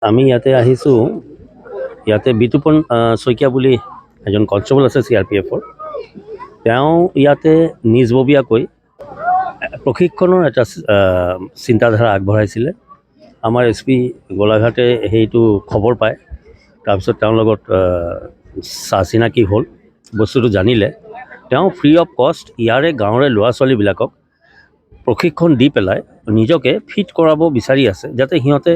আমি ইয়াতে আহিছোঁ। ইয়াতে বিতুপন শইকীয়া বুলি এজন কনষ্টেবল আছে CRPF-ৰ। তেওঁ ইয়াতে নিজববীয়াকৈ প্ৰশিক্ষণৰ এটা চিন্তাধাৰা আগবঢ়াইছিলে। আমাৰ SP গোলাঘাটে সেইটো খবৰ পায়। তাৰপিছত তেওঁৰ লগত চা চিনাকি হ'ল, বস্তুটো জানিলে। তেওঁ ফ্ৰী অফ কষ্ট ইয়াৰে গাঁৱৰে ল'ৰা ছোৱালীবিলাকক প্ৰশিক্ষণ দি পেলাই নিজকে ফিট কৰাব বিচাৰি আছে, যাতে সিহঁতে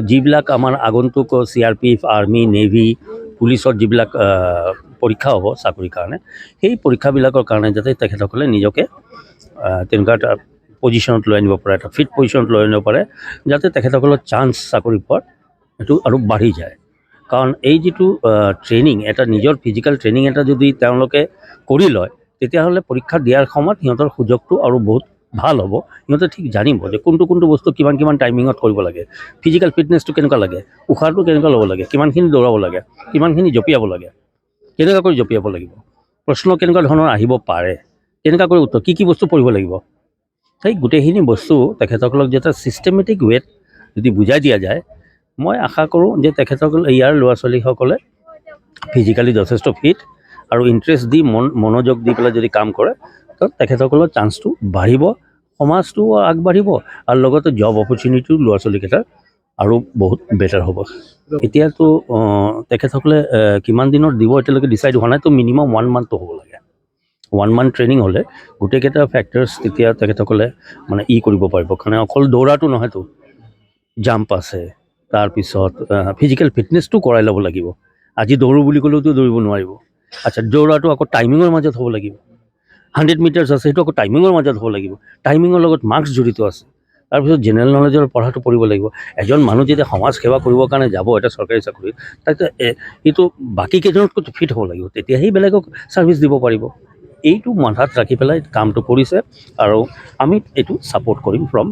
যিবিলাক আমাৰ আগন্তুক CRPF, আৰ্মি, নেভি, পুলিচৰ যিবিলাক পৰীক্ষা হ'ব চাকৰিৰ কাৰণে, সেই পৰীক্ষাবিলাকৰ কাৰণে যাতে তেখেতসকলে নিজকে তেনেকুৱা এটা পজিশ্যনত লৈ আনিব পাৰে, এটা ফিট পজিশ্যনত লৈ আনিব পাৰে, যাতে তেখেতসকলৰ চান্স চাকৰি পোৱাত এইটো আৰু বাঢ়ি যায়। কাৰণ এই যিটো ট্ৰেইনিং, এটা নিজৰ ফিজিকেল ট্ৰেইনিং এটা যদি তেওঁলোকে কৰি লয়, তেতিয়াহ'লে পৰীক্ষা দিয়াৰ সময়ত সিহঁতৰ সুযোগটো আৰু বহুত ভাল হ'ব। সিহঁতে ঠিক জানিব যে কোনটো বস্তু কিমান টাইমিঙত কৰিব লাগে, ফিজিকেল ফিটনেছটো কেনেকুৱা লাগে, উশাহটো কেনেকুৱা ল'ব লাগে, কিমানখিনি দৌৰাব লাগে, কিমানখিনি জঁপিয়াব লাগে, কেনেকুৱা কৰি জঁপিয়াব লাগিব, প্ৰশ্ন কেনেকুৱা ধৰণৰ আহিব পাৰে, কেনেকুৱা কৰি উত্তৰ, কি বস্তু পঢ়িব লাগিব, সেই গোটেইখিনি বস্তু তেখেতসকলক যেতিয়া ছিষ্টেমেটিক ৱেত যদি বুজাই দিয়া যায়, মই আশা কৰোঁ যে তেখেতসকলে ইয়াৰ ল'ৰা ছোৱালীসকলে ফিজিকেলি যথেষ্ট ফিট আৰু ইণ্টাৰেষ্ট দি মনোযোগ দি পেলাই যদি কাম কৰে, তো তেখেতসকলৰ চান্সটো বাঢ়িব, সমাজটো আগবাঢ়িব, আৰু লগতে জব অপৰচুনিটিও ল'ৰা ছোৱালীকেইটাৰ আৰু বহুত বেটাৰ হ'ব। এতিয়াতো তেখেতসকলে কিমান দিনত দিব এতিয়ালৈকে ডিচাইড হোৱা নাই, তো মিনিমাম 1 মান্থটো হ'ব লাগে। 1 মান্থ ট্ৰেইনিং হ'লে গোটেইকেইটা ফেক্টৰ্ছ তেতিয়া তেখেতসকলে মানে কৰিব পাৰিব। কাৰণে অকল দৌৰাটো নহয়তো, জাম্প আছে, তাৰপিছত ফিজিকেল ফিটনেছটো কৰাই ল'ব লাগিব। আজি দৌৰোঁ বুলি ক'লেওতো দৌৰিব নোৱাৰিব। আচ্ছা, দৌৰাটো আকৌ টাইমিঙৰ মাজত হ'ব লাগিব। 100 মিটাৰ্ছ আছে, সেইটো আকৌ টাইমিঙৰ মাজত হ'ব লাগিব। টাইমিঙৰ লগত মাৰ্কছ জড়িত আছে। তাৰপিছত জেনেৰেল নলেজৰ পঢ়াটো পঢ়িব লাগিব। এজন মানুহ যেতিয়া সমাজ সেৱা কৰিবৰ কাৰণে যাব এটা চৰকাৰী চাকৰিত, তাতে এইটো বাকী কেইজনতকৈ ফিট হ'ব লাগিব, তেতিয়াহে বেলেগক ছাৰ্ভিচ দিব পাৰিব। এইটো মাথাত ৰাখি পেলাই কামটো কৰিছে, আৰু আমি এইটো ছাপোৰ্ট কৰিম ফ্ৰম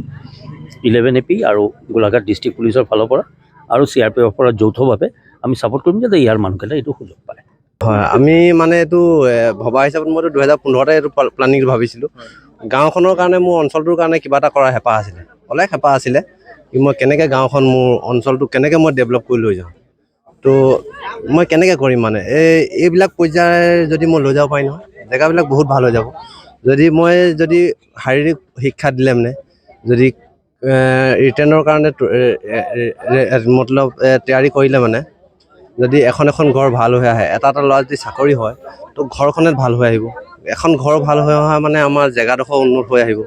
11 AP আৰু গোলাঘাট ডিষ্ট্ৰিক্ট পুলিচৰ ফালৰ পৰা আৰু CRPFৰ পৰা যৌথভাৱে আমি ছাপোৰ্ট কৰিম, যাতে ইয়াৰ মানুহকেইটাই এইটো সুযোগ পায়। হয়, আমি মানে এইটো ভবা হিচাপত মইতো 2015তে এইটো প্লানিংটো ভাবিছিলোঁ। গাঁওখনৰ কাৰণে, মোৰ অঞ্চলটোৰ কাৰণে কিবা এটা কৰাৰ হেঁপাহ আছিলে, অলেখ হেঁপাহ আছিলে। মই কেনেকৈ গাঁওখন, মোৰ অঞ্চলটো কেনেকৈ মই ডেভেলপ কৰি লৈ যাওঁ, তো মই কেনেকৈ কৰিম মানে এইবিলাক পৰ্যায় যদি মই লৈ যাব পাৰি নহয়, জেগাবিলাক বহুত ভাল হৈ যাব। যদি শাৰীৰিক শিক্ষা দিলে মানে, যদি ৰিটেনৰ কাৰণে মতলব তৈয়াৰী কৰিলে মানে, যদি এখন ঘৰ ভাল হৈ আহে, এটা ল'ৰা যদি চাকৰি হয়, তো ঘৰখনে ভাল হৈ আহিব। এখন ঘৰ ভাল হৈ অহা মানে আমাৰ জেগাডোখৰ উন্নত হৈ আহিব।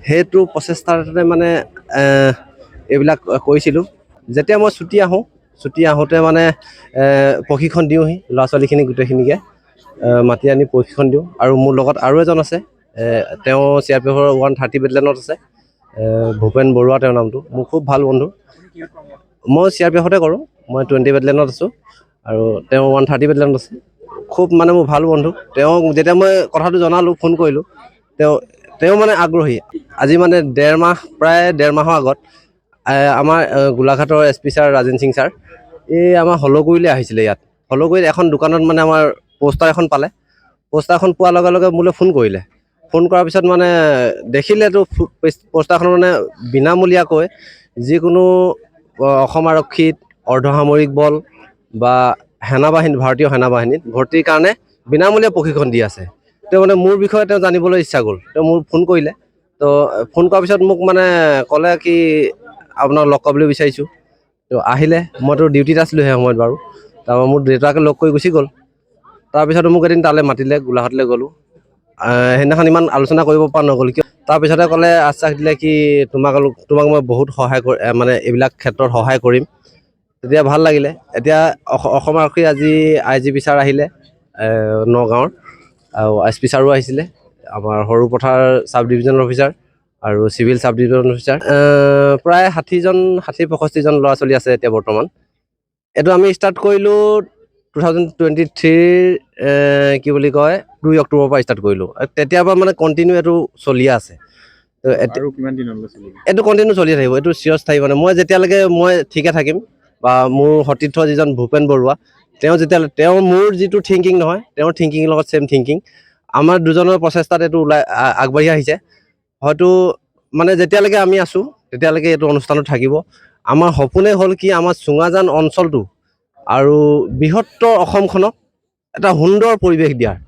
সেইটো প্ৰচেষ্টাতে মানে এইবিলাক কৰিছিলোঁ। যেতিয়া মই ছুটি আহোঁতে মানে প্ৰশিক্ষণ দিওঁহি ল'ৰা ছোৱালীখিনি গোটেইখিনিকে মাতি আনি প্ৰশিক্ষণ দিওঁ। আৰু মোৰ লগত আৰু এজন আছে, তেওঁ CRPFৰ 130 বেটেলিয়নত আছে, ভূপেন বৰুৱা তেওঁৰ নামটো, মোৰ খুব ভাল বন্ধু। মই CRPFতে কৰোঁ, মই 20 বেটেলিয়নত আছোঁ, আৰু তেওঁ 130 বেটেলিয়নত আছে। খুব মানে মোৰ ভাল বন্ধু। তেওঁ যেতিয়া মই কথাটো জনালোঁ, ফোন কৰিলোঁ, তেওঁ মানে আগ্ৰহী। আজি মানে প্ৰায় ডেৰ মাহৰ আগত আমাৰ গোলাঘাটৰ SP sir Rajen Singh sir আমাৰ হলগুৰিলৈ আহিছিলে। ইয়াত হলগুৰিত এখন দোকানত মানে আমাৰ পোষ্টাৰ এখন পালে। পোষ্টাৰখন পোৱাৰ লগে লগে মোলৈ ফোন কৰিলে। ফোন কৰাৰ পিছত মানে দেখিলেতো পোষ্টাৰখন মানে বিনামূলীয়াকৈ যিকোনো অসম আৰক্ষীত, অৰ্ধসামৰিক বল বা ভাৰতীয় সেনাবাহিনীত ভৰ্তিৰ কাৰণে বিনামূলীয়া প্ৰশিক্ষণ দি আছে। তেওঁ মানে মোৰ বিষয়ে তেওঁ জানিবলৈ ইচ্ছা গ'ল, তেওঁ মোক ফোন কৰিলে। তো ফোন কৰাৰ পিছত মোক মানে ক'লে কি আপোনাক লগ কৰিবলৈ বিচাৰিছোঁ। তো আহিলে, মইতো ডিউটিত আছিলোঁ সেই সময়ত বাৰু। তাৰপৰা মোৰ দেউতাকে লগ কৰি গুচি গ'ল। তাৰপিছতো মোক এদিন তালৈ মাতিলে, গোলাঘাটলৈ গ'লোঁ। সেইদিনাখন ইমান আলোচনা কৰিব পৰা নগ'ল, কিয়? তাৰপিছতে ক'লে, আশ্বাস দিলে কি তোমাক মই বহুত সহায় মানে এইবিলাক ক্ষেত্ৰত সহায় কৰিম। তেতিয়া ভাল লাগিলে। এতিয়া অসম আৰক্ষীৰ আজি IGP ছাৰ আহিলে নগাঁৱৰ, আৰু SP ছাৰো আহিছিলে, আমাৰ সৰুপথাৰ ছাব ডিভিজনেল অফিচাৰ আৰু চিভিল ছাব ডিভিজনেল অফিচাৰ। প্ৰায় 65জন ল'ৰা ছোৱালী আছে এতিয়া বৰ্তমান। এইটো আমি ষ্টাৰ্ট কৰিলোঁ 2023 কি বুলি কয় 2 অক্টোবৰৰ পৰা ষ্টাৰ্ট কৰিলোঁ। তেতিয়াৰ পৰা মানে কণ্টিনিউ এইটো চলিয়ে আছে। এইটো কণ্টিনিউ চলিয়ে থাকিব, এইটো চিয়'ৰ্ছ থাকিব। মানে মই যেতিয়ালৈকে মই ঠিকে থাকিম, বা মোৰ সতীৰ্থ যিজন ভূপেন বৰুৱা, তেওঁ মোৰ যিটো থিংকিং নহয়, তেওঁৰ থিংকিঙৰ লগত ছেম থিংকিং। আমাৰ দুজনৰ প্ৰচেষ্টাত এইটো আগবাঢ়ি আহিছে। হয়তো মানে যেতিয়ালৈকে আমি আছোঁ তেতিয়ালৈকে এইটো অনুষ্ঠানত থাকিব। আমাৰ সপোনে হ'ল কি আমাৰ চুঙাজান অঞ্চলটো আৰু বৃহত্তৰ অসমখনক এটা সুন্দৰ পৰিৱেশ দিয়াৰ।